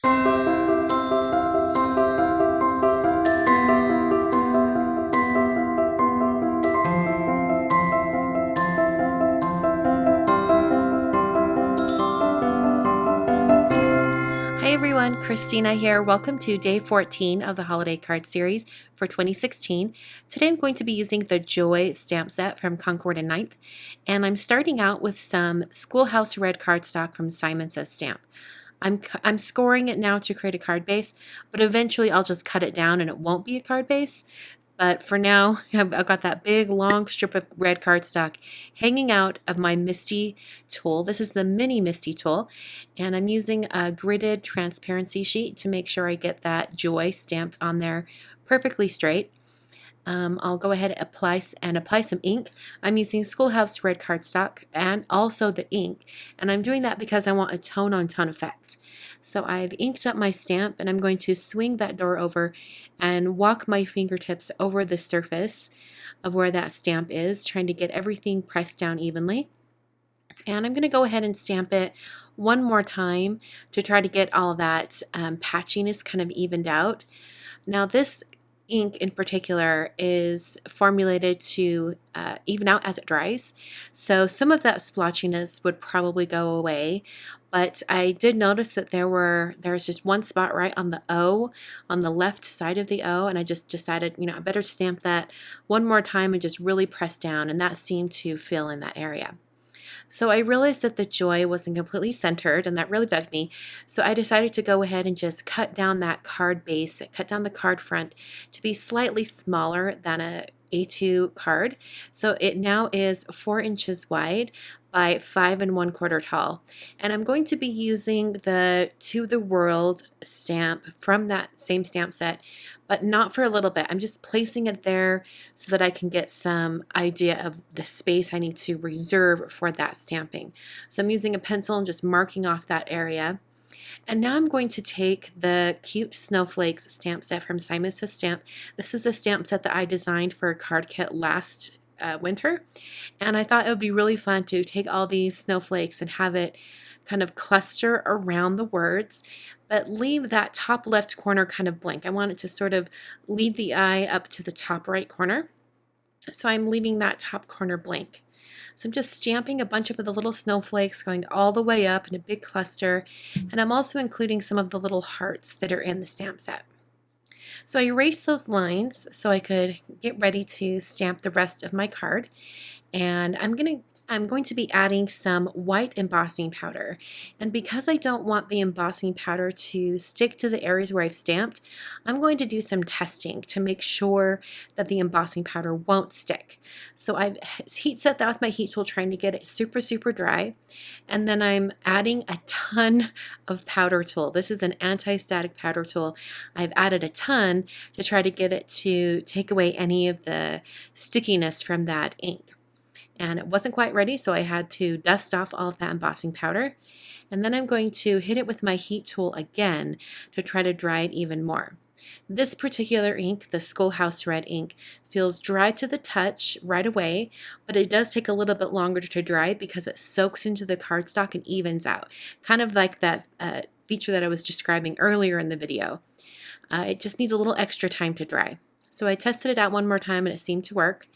Hi everyone, Christina here. Welcome to day 14 of the holiday card series for 2016. Today I'm going to be using the Joy stamp set from Concord and Ninth, and I'm starting out with some Schoolhouse Red cardstock from Simon Says Stamp. I'm scoring it now to create a card base, but eventually I'll just cut it down and it won't be a card base. But for now, I've got that big long strip of red cardstock hanging out of my Misty tool. This is the mini Misty tool, and I'm using a gridded transparency sheet to make sure I get that Joy stamped on there perfectly straight. I'll go ahead and apply some ink. I'm using Schoolhouse Red cardstock and also the ink, and I'm doing that because I want a tone-on-tone effect. So I've inked up my stamp, and I'm going to swing that door over and walk my fingertips over the surface of where that stamp is, trying to get everything pressed down evenly. And I'm going to go ahead and stamp it one more time to try to get all of that patchiness kind of evened out. Now this ink in particular is formulated to even out as it dries, so some of that splotchiness would probably go away, but I did notice that there's just one spot right on the O, on the left side of the O, and I just decided, I better stamp that one more time and just really press down, and that seemed to fill in that area. So I realized that the Joy wasn't completely centered, and that really bugged me. So I decided to go ahead and just cut down that card base, cut down the card front to be slightly smaller than a A2 card. So it now is 4 inches wide by 5 1/4 tall. And I'm going to be using the To the World stamp from that same stamp set, but not for a little bit. I'm just placing it there so that I can get some idea of the space I need to reserve for that stamping. So I'm using a pencil and just marking off that area. And now I'm going to take the Cute Snowflakes stamp set from Simon Says Stamp. This is a stamp set that I designed for a card kit last winter, and I thought it would be really fun to take all these snowflakes and have it kind of cluster around the words, but leave that top left corner kind of blank. I want it to sort of lead the eye up to the top right corner, so I'm leaving that top corner blank. So I'm just stamping a bunch of the little snowflakes going all the way up in a big cluster, and I'm also including some of the little hearts that are in the stamp set. So I erased those lines so I could get ready to stamp the rest of my card, and I'm going to be adding some white embossing powder. And because I don't want the embossing powder to stick to the areas where I've stamped, I'm going to do some testing to make sure that the embossing powder won't stick. So I've heat set that with my heat tool, trying to get it super, super dry. And then I'm adding a ton of powder tool. This is an anti-static powder tool. I've added a ton to try to get it to take away any of the stickiness from that ink. And it wasn't quite ready, so I had to dust off all of that embossing powder. And then I'm going to hit it with my heat tool again to try to dry it even more. This particular ink, the Schoolhouse Red ink, feels dry to the touch right away, but it does take a little bit longer to dry because it soaks into the cardstock and evens out, kind of like that feature that I was describing earlier in the video. It just needs a little extra time to dry. So I tested it out one more time and it seemed to work.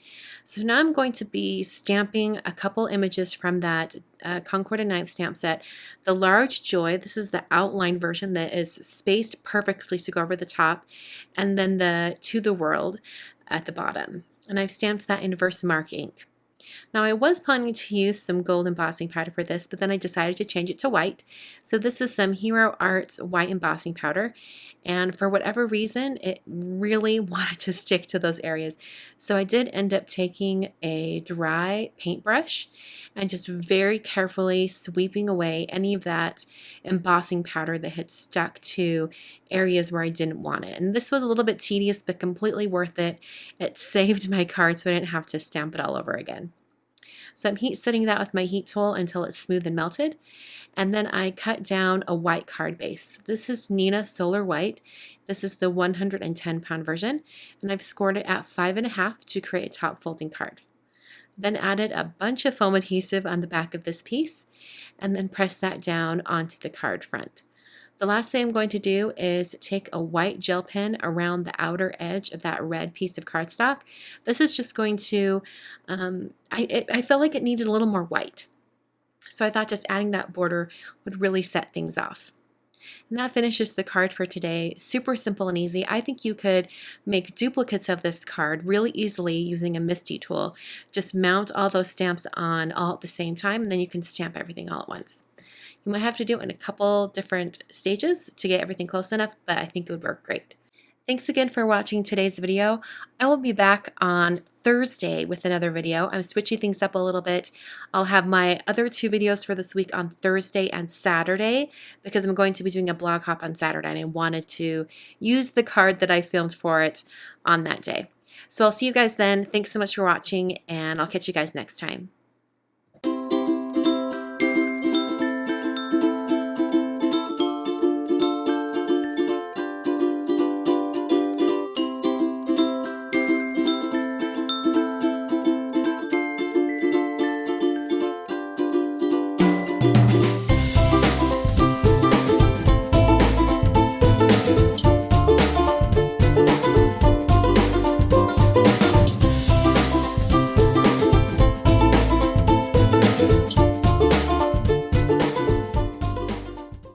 So now I'm going to be stamping a couple images from that Concord and Ninth stamp set. The Large Joy, this is the outline version that is spaced perfectly to go over the top, and then the To the World at the bottom. And I've stamped that in VersaMark ink. Now I was planning to use some gold embossing powder for this, but then I decided to change it to white. So this is some Hero Arts white embossing powder, and for whatever reason it really wanted to stick to those areas. So I did end up taking a dry paintbrush and just very carefully sweeping away any of that embossing powder that had stuck to areas where I didn't want it. And this was a little bit tedious, but completely worth it. It saved my card so I didn't have to stamp it all over again. So I'm heat setting that with my heat tool until it's smooth and melted. And then I cut down a white card base. This is Nina Solar White. This is the 110-pound version, and I've scored it at 5.5 to create a top folding card. Then added a bunch of foam adhesive on the back of this piece, and then pressed that down onto the card front. The last thing I'm going to do is take a white gel pen around the outer edge of that red piece of cardstock. This is just going to, I felt like it needed a little more white. So I thought just adding that border would really set things off. And that finishes the card for today. Super simple and easy. I think you could make duplicates of this card really easily using a MISTI tool. Just mount all those stamps on all at the same time, and then you can stamp everything all at once. You might have to do it in a couple different stages to get everything close enough, but I think it would work great. Thanks again for watching today's video. I will be back on Thursday with another video. I'm switching things up a little bit. I'll have my other 2 videos for this week on Thursday and Saturday because I'm going to be doing a blog hop on Saturday and I wanted to use the card that I filmed for it on that day. So I'll see you guys then. Thanks so much for watching and I'll catch you guys next time.